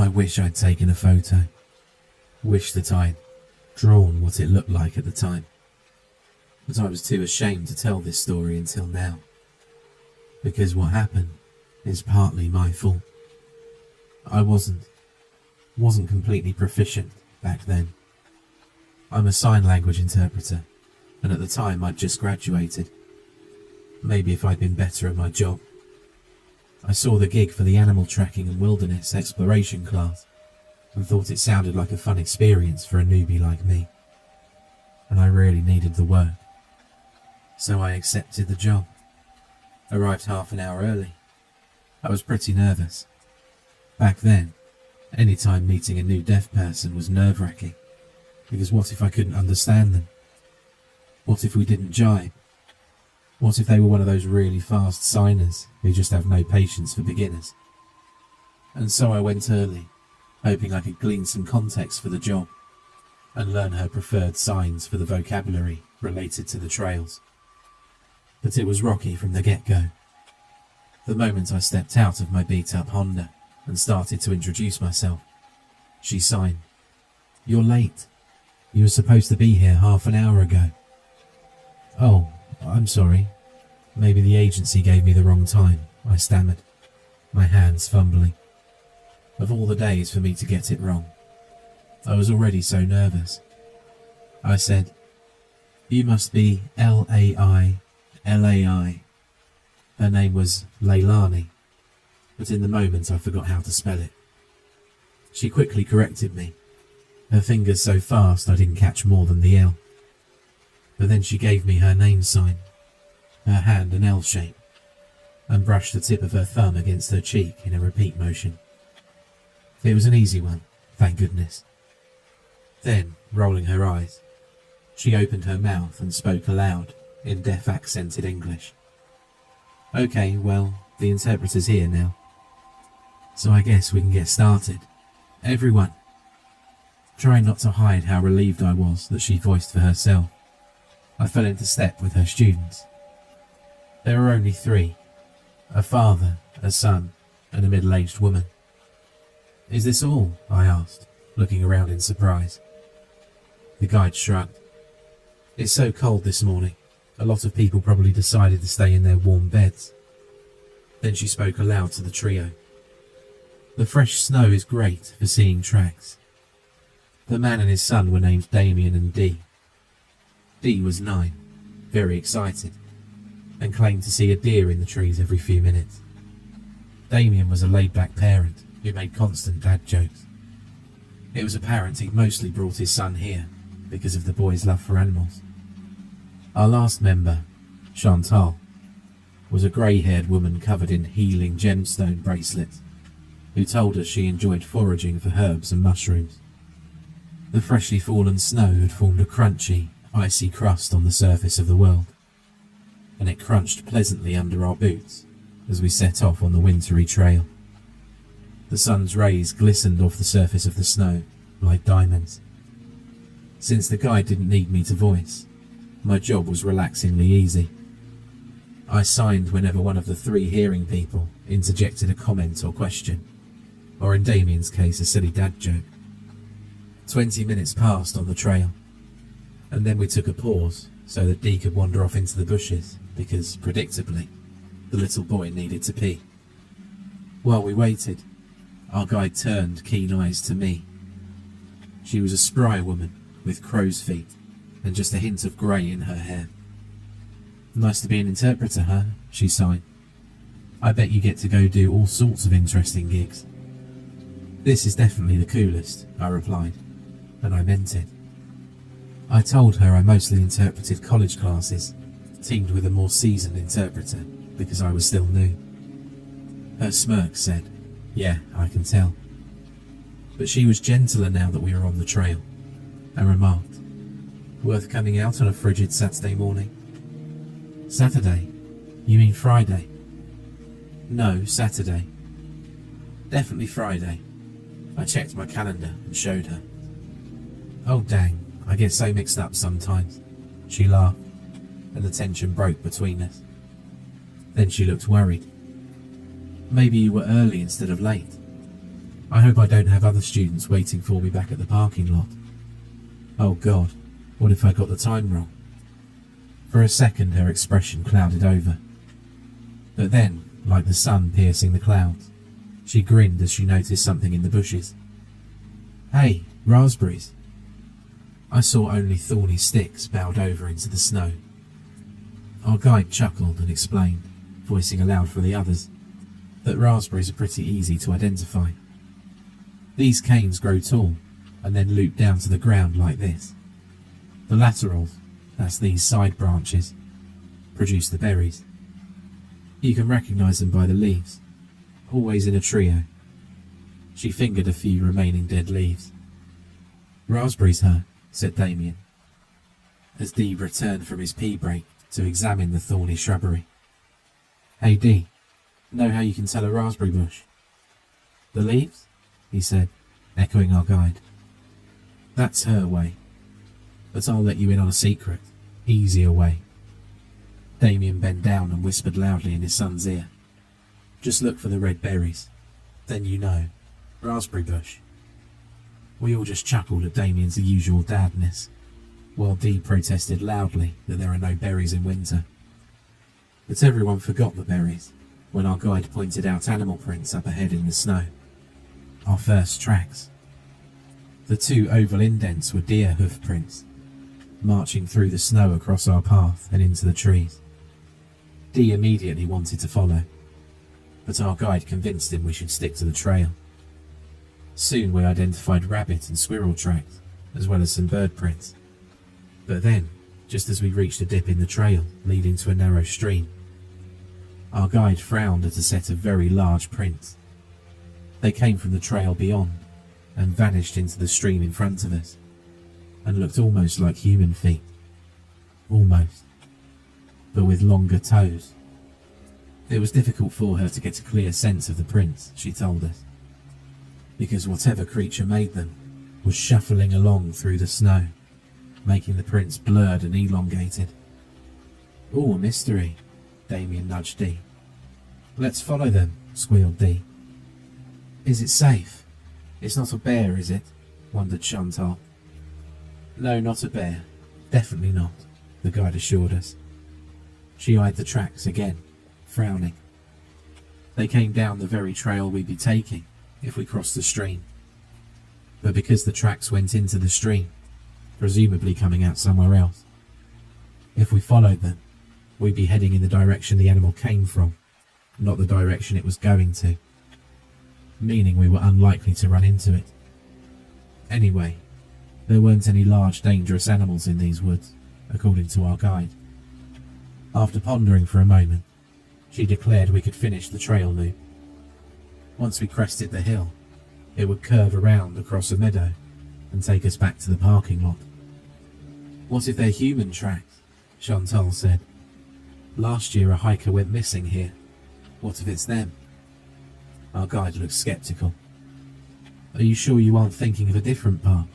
I wish I'd taken a photo. Wish that I'd drawn what it looked like at the time. But I was too ashamed to tell this story until now. Because what happened is partly my fault. I wasn't completely proficient back then. I'm a sign language interpreter, and at the time I'd just graduated. Maybe if I'd been better at my job. I saw the gig for the animal tracking and wilderness exploration class and thought it sounded like a fun experience for a newbie like me. And I really needed the work. So I accepted the job. Arrived half an hour early. I was pretty nervous. Back then, any time meeting a new deaf person was nerve-wracking, because what if I couldn't understand them? What if we didn't jibe? What if they were one of those really fast signers who just have no patience for beginners? And so I went early, hoping I could glean some context for the job and learn her preferred signs for the vocabulary related to the trails. But it was rocky from the get-go. The moment I stepped out of my beat-up Honda and started to introduce myself, she signed, "You're late. You were supposed to be here half an hour ago." "Oh, I'm sorry. Maybe the agency gave me the wrong time," I stammered, my hands fumbling. Of all the days for me to get it wrong. I was already so nervous. I said, "You must be L-A-I. Her name was Leilani, but in the moment I forgot how to spell it. She quickly corrected me, her fingers so fast I didn't catch more than the L. But then she gave me her name sign, her hand an L shape, and brushed the tip of her thumb against her cheek in a repeat motion. It was an easy one, thank goodness. Then, rolling her eyes, she opened her mouth and spoke aloud in deaf accented English. "Okay, well, the interpreter's here now. So I guess we can get started. Everyone." Trying not to hide how relieved I was that she voiced for herself, I fell into step with her students. There were only 3, a father, a son, and a middle-aged woman. "Is this all?" I asked, looking around in surprise. The guide shrugged. "It's so cold this morning. A lot of people probably decided to stay in their warm beds." Then she spoke aloud to the trio. "The fresh snow is great for seeing tracks." The man and his son were named Damien and Dee. Dee was 9, very excited, and claimed to see a deer in the trees every few minutes. Damien was a laid-back parent who made constant dad jokes. It was apparent he'd mostly brought his son here because of the boy's love for animals. Our last member, Chantal, was a grey-haired woman covered in healing gemstone bracelets, who told us she enjoyed foraging for herbs and mushrooms. The freshly fallen snow had formed a crunchy, icy crust on the surface of the world, and it crunched pleasantly under our boots as we set off on the wintry trail. The sun's rays glistened off the surface of the snow like diamonds. Since the guide didn't need me to voice, my job was relaxingly easy. I signed whenever one of the 3 hearing people interjected a comment or question, or in Damien's case a silly dad joke. 20 minutes passed on the trail, and then we took a pause so that Dee could wander off into the bushes because, predictably, the little boy needed to pee. While we waited, our guide turned keen eyes to me. She was a spry woman with crow's feet and just a hint of grey in her hair. "Nice to be an interpreter, huh?" she sighed. "I bet you get to go do all sorts of interesting gigs." "This is definitely the coolest," I replied, and I meant it. I told her I mostly interpreted college classes, teamed with a more seasoned interpreter because I was still new. Her smirk said, "Yeah, I can tell." But she was gentler now that we were on the trail, and remarked, "Worth coming out on a frigid Saturday morning?" "Saturday? You mean Friday?" "No, Saturday." "Definitely Friday." I checked my calendar and showed her. "Oh dang, I get so mixed up sometimes." She laughed, and the tension broke between us. Then she looked worried. "Maybe you were early instead of late." I hope I don't have other students waiting for me back at the parking lot. Oh God, what if I got the time wrong? For a second her expression clouded over. But then, like the sun piercing the clouds, she grinned as she noticed something in the bushes. Hey, raspberries. I saw only thorny sticks bowed over into the snow. Our guide chuckled and explained, voicing aloud for the others, that raspberries are pretty easy to identify. These canes grow tall and then loop down to the ground like this. The laterals, that's these side branches, produce the berries. You can recognise them by the leaves, always in a trio. She fingered a few remaining dead leaves. Raspberries, huh? Said Damien, as Dee returned from his pee break to examine the thorny shrubbery. Hey Dee, know how you can tell a raspberry bush? The leaves? He said, echoing our guide. That's her way. But I'll let you in on a secret. Easier way. Damien bent down and whispered loudly in his son's ear. Just look for the red berries. Then you know. Raspberry bush. We all just chuckled at Damien's usual dadness, while Dee protested loudly that there are no berries in winter. But everyone forgot the berries when our guide pointed out animal prints up ahead in the snow. Our first tracks. The 2 oval indents were deer hoof prints, marching through the snow across our path and into the trees. Dee immediately wanted to follow, but our guide convinced him we should stick to the trail. Soon we identified rabbit and squirrel tracks, as well as some bird prints. But then, just as we reached a dip in the trail leading to a narrow stream, our guide frowned at a set of very large prints. They came from the trail beyond and vanished into the stream in front of us, and looked almost like human feet. Almost. But with longer toes. It was difficult for her to get a clear sense of the prints, she told us, because whatever creature made them was shuffling along through the snow, making the prints blurred and elongated. "Ooh, a mystery," Damien nudged Dee. "Let's follow them," squealed Dee. "Is it safe? It's not a bear, is it?" wondered Chantal. "No, not a bear. Definitely not," the guide assured us. She eyed the tracks again, frowning. They came down the very trail we'd be taking if we crossed the stream. But because the tracks went into the stream, presumably coming out somewhere else, if we followed them, we'd be heading in the direction the animal came from, not the direction it was going to, meaning we were unlikely to run into it. Anyway, there weren't any large dangerous animals in these woods, according to our guide. After pondering for a moment, she declared we could finish the trail loop. Once we crested the hill, it would curve around across a meadow and take us back to the parking lot. "What if they're human tracks?" Chantal said. "Last year a hiker went missing here. What if it's them?" Our guide looked sceptical. "Are you sure you aren't thinking of a different park?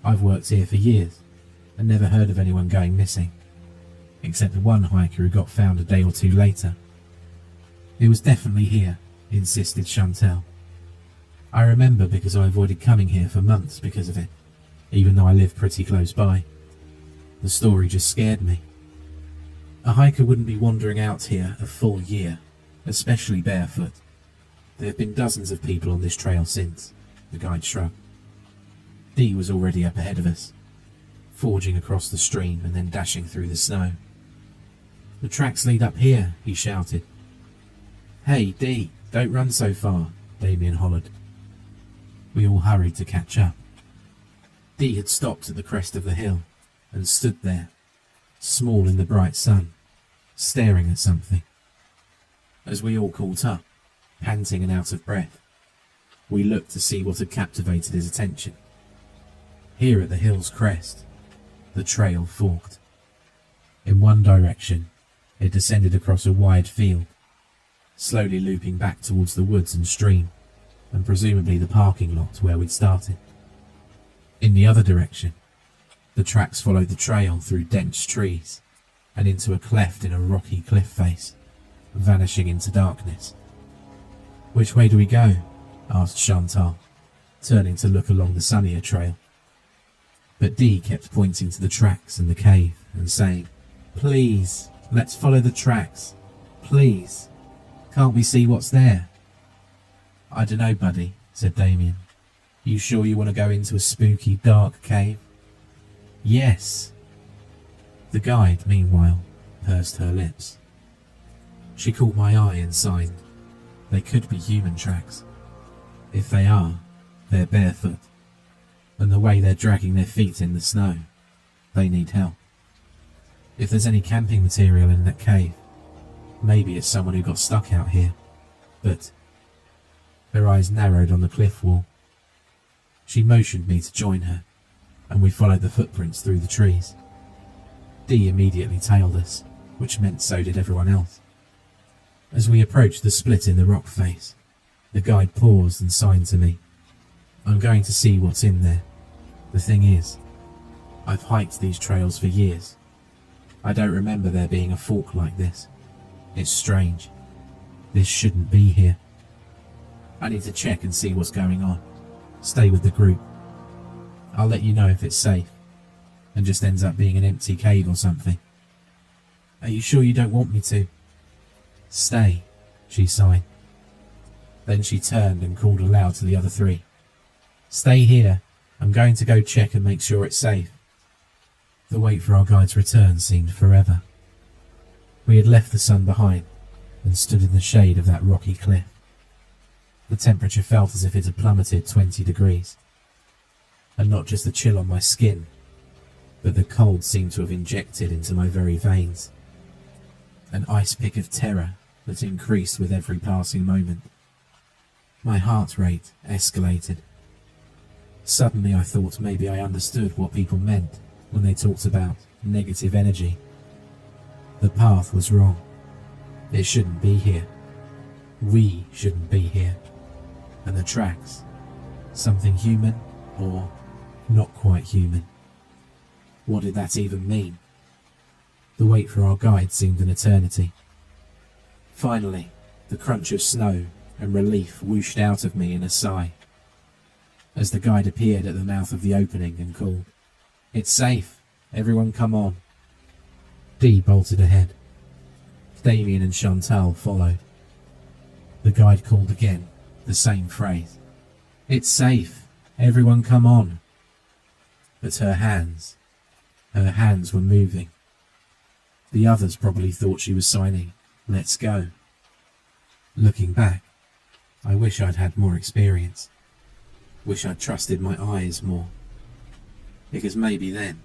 I've worked here for years and never heard of anyone going missing, except one hiker who got found a day or two later." "It was definitely here," insisted Chantal. "I remember because I avoided coming here for months because of it, even though I live pretty close by. The story just scared me. A hiker wouldn't be wandering out here a full year, especially barefoot. There have been dozens of people on this trail since," the guide shrugged. Dee was already up ahead of us, forging across the stream and then dashing through the snow. "The tracks lead up here," he shouted. "Hey, Dee, don't run so far," Damien hollered. We all hurried to catch up. Dee had stopped at the crest of the hill and stood there, small in the bright sun, staring at something. As we all caught up, panting and out of breath, we looked to see what had captivated his attention. Here at the hill's crest, the trail forked. In one direction, it descended across a wide field, slowly looping back towards the woods and stream, and presumably the parking lot where we'd started. In the other direction, the tracks followed the trail through dense trees and into a cleft in a rocky cliff face, vanishing into darkness. "Which way do we go?" asked Chantal, turning to look along the sunnier trail. But Dee kept pointing to the tracks and the cave and saying, "Please, let's follow the tracks. Please. Can't we see what's there?" "I dunno, buddy," said Damien. "You sure you want to go into a spooky, dark cave?" "Yes." The guide, meanwhile, pursed her lips. She caught my eye and signed. They could be human tracks. If they are, they're barefoot, and the way they're dragging their feet in the snow, they need help. If there's any camping material in that cave, maybe it's someone who got stuck out here. But her eyes narrowed on the cliff wall. She motioned me to join her, and we followed the footprints through the trees. Dee immediately tailed us, which meant so did everyone else. As we approached the split in the rock face, the guide paused and signed to me. "I'm going to see what's in there. The thing is, I've hiked these trails for years. I don't remember there being a fork like this. It's strange. This shouldn't be here. I need to check and see what's going on. Stay with the group. I'll let you know if it's safe, and just ends up being an empty cave or something." "Are you sure you don't want me to?" "Stay," she sighed. Then she turned and called aloud to the other three. "Stay here. I'm going to go check and make sure it's safe." The wait for our guide's return seemed forever. We had left the sun behind and stood in the shade of that rocky cliff. The temperature felt as if it had plummeted 20 degrees. And not just the chill on my skin, but the cold seemed to have injected into my very veins. An ice pick of terror that increased with every passing moment. My heart rate escalated. Suddenly I thought maybe I understood what people meant when they talked about negative energy. The path was wrong. It shouldn't be here. We shouldn't be here. And the tracks, something human or not quite human. What did that even mean? The wait for our guide seemed an eternity. Finally, the crunch of snow and relief whooshed out of me in a sigh, as the guide appeared at the mouth of the opening and called, "It's safe. Everyone come on." Dee bolted ahead. Damien and Chantal followed. The guide called again, the same phrase. "It's safe. Everyone come on." But her hands were moving. The others probably thought she was signing, "Let's go." Looking back, I wish I'd had more experience. Wish I'd trusted my eyes more. Because maybe then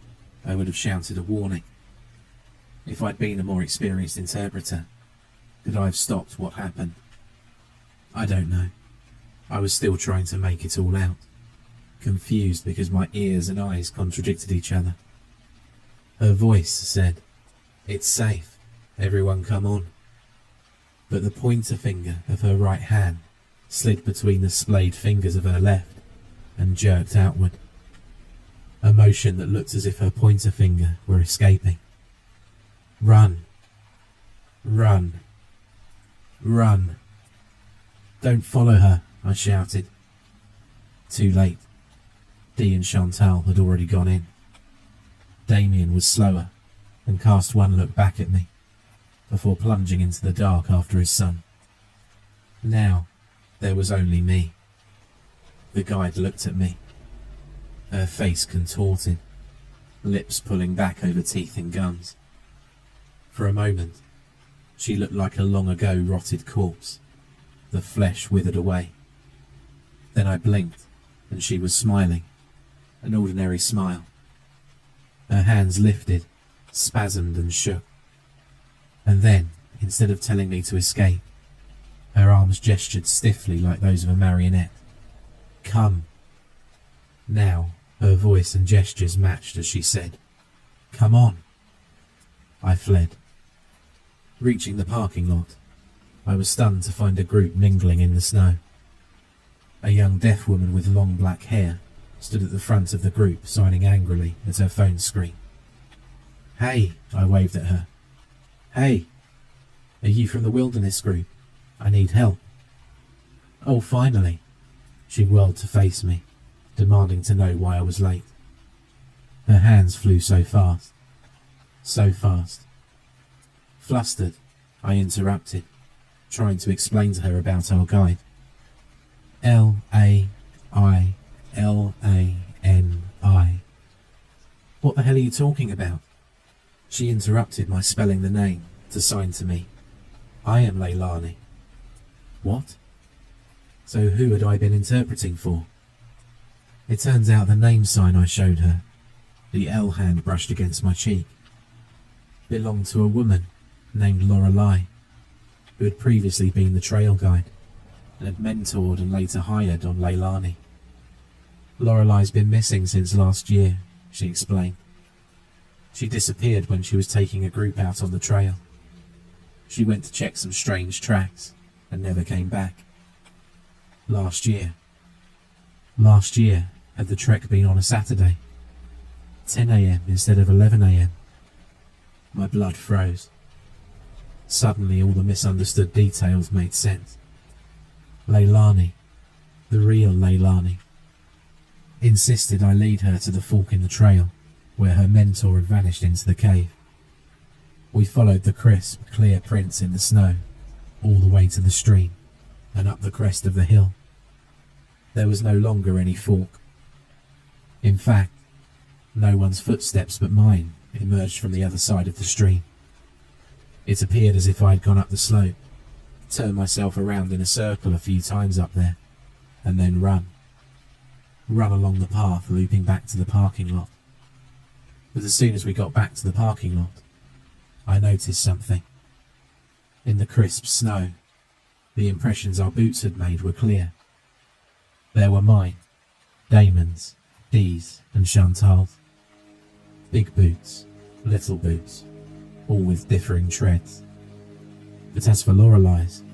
I would have shouted a warning. If I'd been a more experienced interpreter, could I have stopped what happened? I don't know. I was still trying to make it all out, confused because my ears and eyes contradicted each other. Her voice said, "It's safe. Everyone come on." But the pointer finger of her right hand slid between the splayed fingers of her left and jerked outward. A motion that looked as if her pointer finger were escaping. "Run. Run. Run." "Don't follow her," I shouted. Too late. Dee and Chantal had already gone in. Damien was slower and cast one look back at me before plunging into the dark after his son. Now there was only me. The guide looked at me, her face contorted, lips pulling back over teeth and gums. For a moment, she looked like a long-ago rotted corpse, the flesh withered away. Then I blinked, and she was smiling, an ordinary smile. Her hands lifted, spasmed and shook. And then, instead of telling me to escape, her arms gestured stiffly like those of a marionette. "Come." Now, her voice and gestures matched as she said, "Come on." I fled. Reaching the parking lot, I was stunned to find a group mingling in the snow. A young deaf woman with long black hair stood at the front of the group, signing angrily at her phone screen. "Hey," I waved at her. "Hey, are you from the wilderness group? I need help." "Oh, finally. She whirled to face me, demanding to know why I was late. Her hands flew so fast. So fast. Flustered, I interrupted, trying to explain to her about our guide. Lailani. What the hell are you talking about? She interrupted my spelling the name to sign to me. I am Leilani. What? So who had I been interpreting for? It turns out the name sign I showed her, the L hand brushed against my cheek, belonged to a woman named Lorelei, who had previously been the trail guide and had mentored and later hired on Leilani. Lorelei's been missing since last year, she explained. She disappeared when she was taking a group out on the trail. She went to check some strange tracks and never came back. Last year had the trek been on a Saturday, 10 a.m. instead of 11 a.m. My blood froze. Suddenly all the misunderstood details made sense. Leilani, the real Leilani, insisted I lead her to the fork in the trail where her mentor had vanished into the cave. We followed the crisp, clear prints in the snow all the way to the stream and up the crest of the hill. There was no longer any fork. In fact, no one's footsteps but mine emerged from the other side of the stream. It appeared as if I had gone up the slope, turned myself around in a circle a few times up there, and then run along the path looping back to the parking lot. But as soon as we got back to the parking lot, I noticed something. In the crisp snow, the impressions our boots had made were clear. There were mine, Damon's, Dee's and Chantal's. Big boots, little boots, all with differing treads. But as for Lorelei's,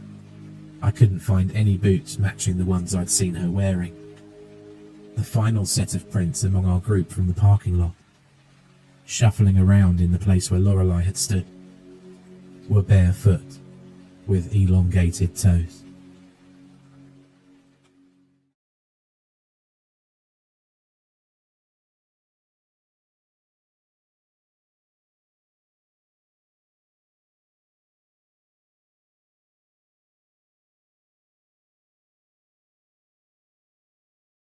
I couldn't find any boots matching the ones I'd seen her wearing. The final set of prints among our group from the parking lot, shuffling around in the place where Lorelei had stood, were barefoot, with elongated toes.